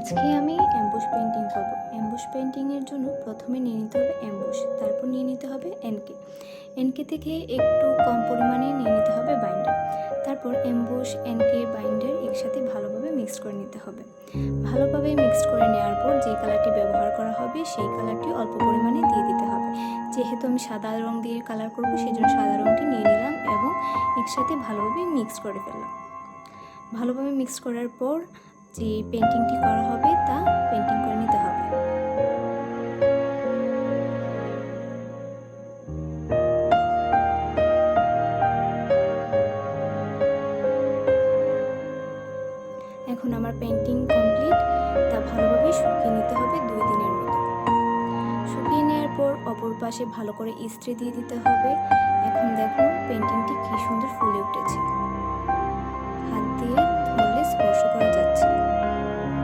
আজকে আমি ambush painting করব। অ্যাম্বুশ পেইন্টিংয়ের জন্য প্রথমে নিয়ে নিতে হবে অ্যাম্বুশ, তারপর নিয়ে নিতে হবে এনকে। এনকে থেকে একটু কম পরিমাণে নিয়ে নিতে হবে বাইন্ডার। তারপর অ্যাম্বুশ, এনকে, বাইন্ডার একসাথে ভালোভাবে মিক্স করে নিতে হবে। ভালোভাবে মিক্স করে নেওয়ার পর যে কালারটি ব্যবহার করা হবে সেই কালারটি অল্প পরিমাণে দিয়ে দিতে হবে। যেহেতু আমি সাদা রং দিয়ে কালার করব, সেই জন্য সাদা রংটি নিয়ে নিলাম এবং একসাথে ভালোভাবে মিক্স করে ফেললাম। ভালোভাবে মিক্স করার পর যে পেন্টিংটি করা হবে তা পেন্টিং করে নিতে হবে। এখন আমার পেন্টিং কমপ্লিট, তা ভালোভাবে শুকিয়ে নিতে হবে 2 দিনের মতো। শুকিয়ে নেওয়ার পর অপর পাশে ভালো করে ইস্ত্রি দিয়ে দিতে হবে। এখন দেখুন পেন্টিংটি কি সুন্দর ফুলে উঠেছে।